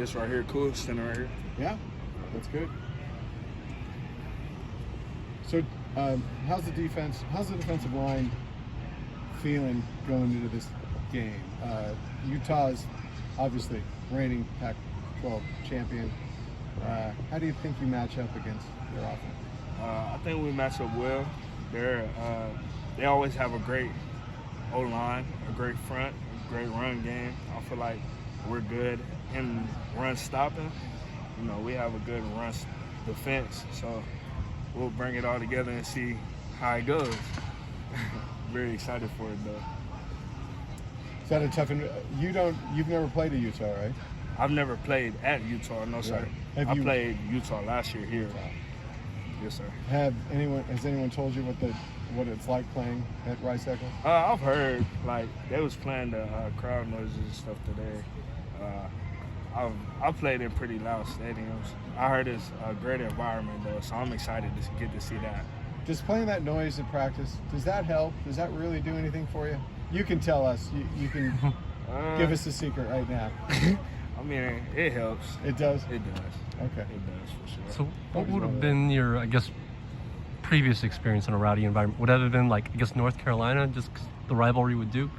This right here, cool, standing right here. Yeah, that's good. So, how's the defensive line feeling going into this game? Utah's obviously reigning Pac-12 champion. How do you think you match up against their offense? I think we match up well. They always have a great O-line, a great front, a great run game. I feel like we're good in run stopping. You know, we have a good run defense, so we'll bring it all together and see how it goes. Very excited for it, though. Is that a tough? You've never played at Utah, right? I've never played at Utah, no sir. Right. I played Utah last year here. Yes, sir. Has anyone told you what it's like playing at Rice Eccles? I've heard like they was playing the crowd noises and stuff today. I've played in pretty loud stadiums. I heard it's a great environment though, so I'm excited to get to see that. Does playing that noise in practice, does that help? Does that really do anything for you? You can tell us. You can give us the secret right now. I mean, it helps. It does? It does. Okay. It does, for sure. So what would have been your, I guess, previous experience in a rowdy environment? Would that have been, like, I guess, North Carolina, just 'cause the rivalry with Duke?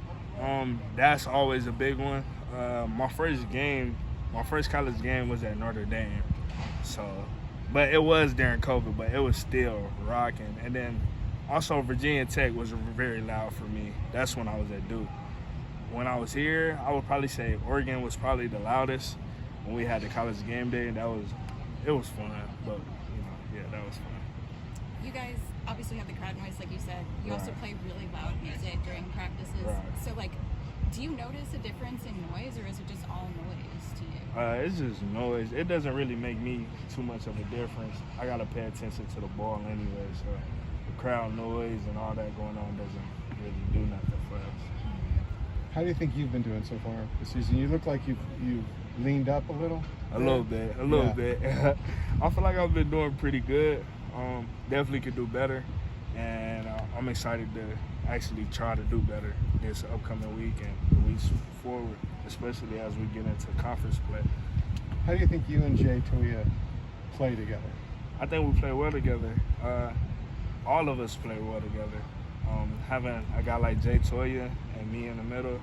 That's always a big one. My first college game was at Notre Dame. So, but it was during COVID, but it was still rocking. And then also Virginia Tech was very loud for me. That's when I was at Duke. When I was here, I would probably say Oregon was probably the loudest. When we had the college game day, it was fun. But that was fun. You guys obviously have the crowd noise, like you said. You Right. also play really loud music during practices. Right. So, like, do you notice a difference in noise, or is it just all noise to you? It's just noise. It doesn't really make me too much of a difference. I gotta pay attention to the ball anyway, so the crowd noise and all that going on doesn't really do nothing for us. How do you think you've been doing so far this season? You look like you've leaned up a little. A little bit. I feel like I've been doing pretty good. Definitely could do better, and I'm excited to actually try to do better this upcoming week and the weeks forward, especially as we get into conference play. How do you think you and Jay Toya play together? I think we play well together. All of us play well together. Having a guy like Jay Toya and me in the middle,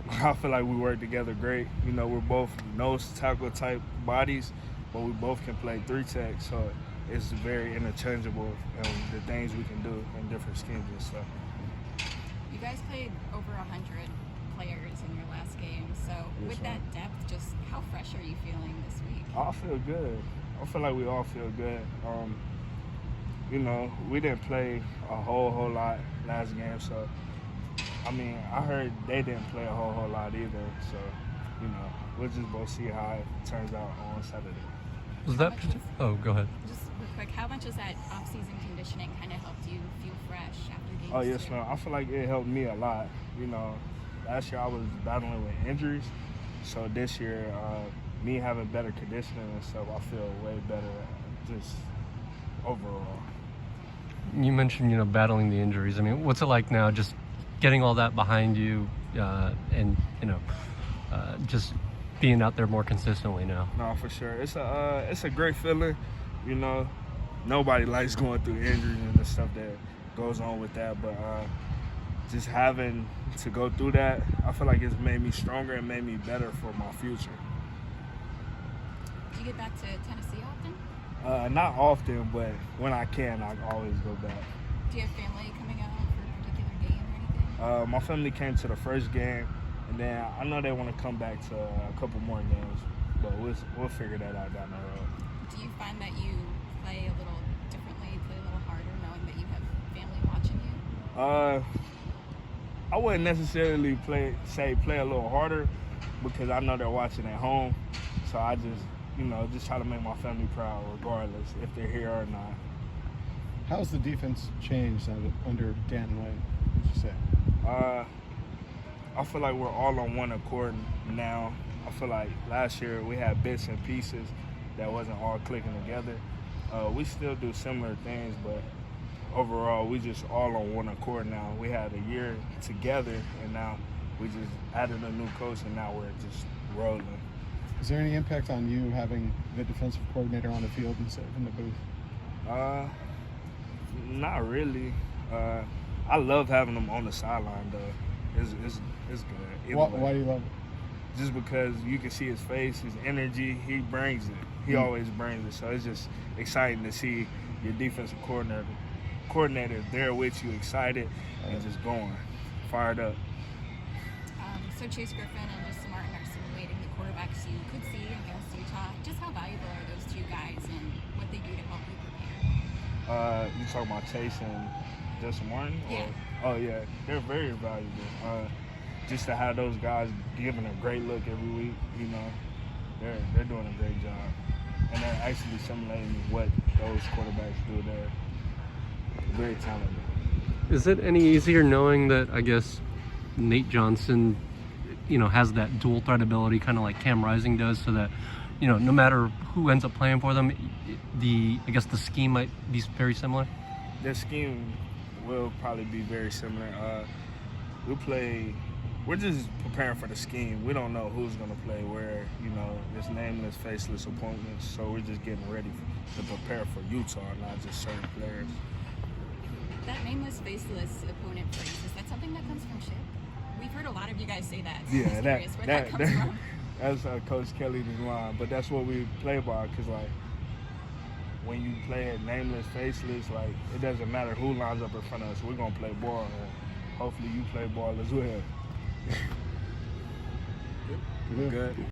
I feel like we work together great. We're both nose tackle type bodies, but we both can play 3-tech, so it's very interchangeable the things we can do in different schemes and stuff. You guys played over 100 players in your last game, so with that depth, just how fresh are you feeling this week? I feel good. I feel like we all feel good. We didn't play a whole lot last game, so I heard they didn't play a whole lot either, so we'll just both see how it turns out on Saturday. Was that? Oh, go ahead. Just real quick, how much has that off-season conditioning kind of helped you feel fresh after games? Oh yes, ma'am. I feel like it helped me a lot. Last year I was battling with injuries, so this year me having better conditioning and stuff, I feel way better just overall. You mentioned, battling the injuries. I mean, what's it like now, just getting all that behind you, and just being out there more consistently now? No, for sure. It's a great feeling. Nobody likes going through injuries and the stuff that goes on with that, but just having to go through that, I feel like it's made me stronger and made me better for my future. Do you get back to Tennessee often? Not often, but when I can, I always go back. Do you have family coming out for a particular game or anything? My family came to the first game, and then I know they want to come back to a couple more games, but we'll figure that out down the road. Do you find that you play a little differently, play a little harder, knowing that you have family watching you? I wouldn't necessarily play a little harder because I know they're watching at home, so I just try to make my family proud regardless if they're here or not. How's the defense changed under Dan Lynn, would you say? I feel like we're all on one accord now. I feel like last year we had bits and pieces that wasn't all clicking together. We still do similar things, but overall we just all on one accord now. We had a year together, and now we just added a new coach, and now we're just rolling. Is there any impact on you having the defensive coordinator on the field instead of in the booth? Not really. I love having him on the sideline though. It's good. Either way. Why do you love it? Just because you can see his face, his energy, he brings it. He always brings it. So it's just exciting to see your defensive coordinator there with you, excited and just going, fired up. So Chase Griffin and Justin Martin are simulating the quarterbacks you could see against Utah. Just how valuable are those two guys and what they do to help you prepare? You talking about Chase and Justin Martin? Yeah. Oh yeah, they're very valuable. Just to have those guys giving a great look every week, you know, they're doing a great job, and they're actually simulating what those quarterbacks do. They're very talented. Is it any easier knowing that, I guess, Nate Johnson, you know, has that dual threat ability, kind of like Cam Rising does, so that, you know, no matter who ends up playing for them, I guess the scheme might be very similar? Their scheme will probably be very similar. We're just preparing for the scheme. We don't know who's going to play where, you know, it's nameless, faceless appointments. So we're just getting ready to prepare for Utah, not just certain players. That nameless, faceless opponent phrase, is that something that comes from Chip? We've heard a lot of you guys say that. So Yeah, I'm curious where that comes from. That's Coach Kelly's line, but that's what we play by, because, like, when you play it nameless, faceless, like, it doesn't matter who lines up in front of us. We're going to play ball, and hopefully you play ball as well. Good. Good.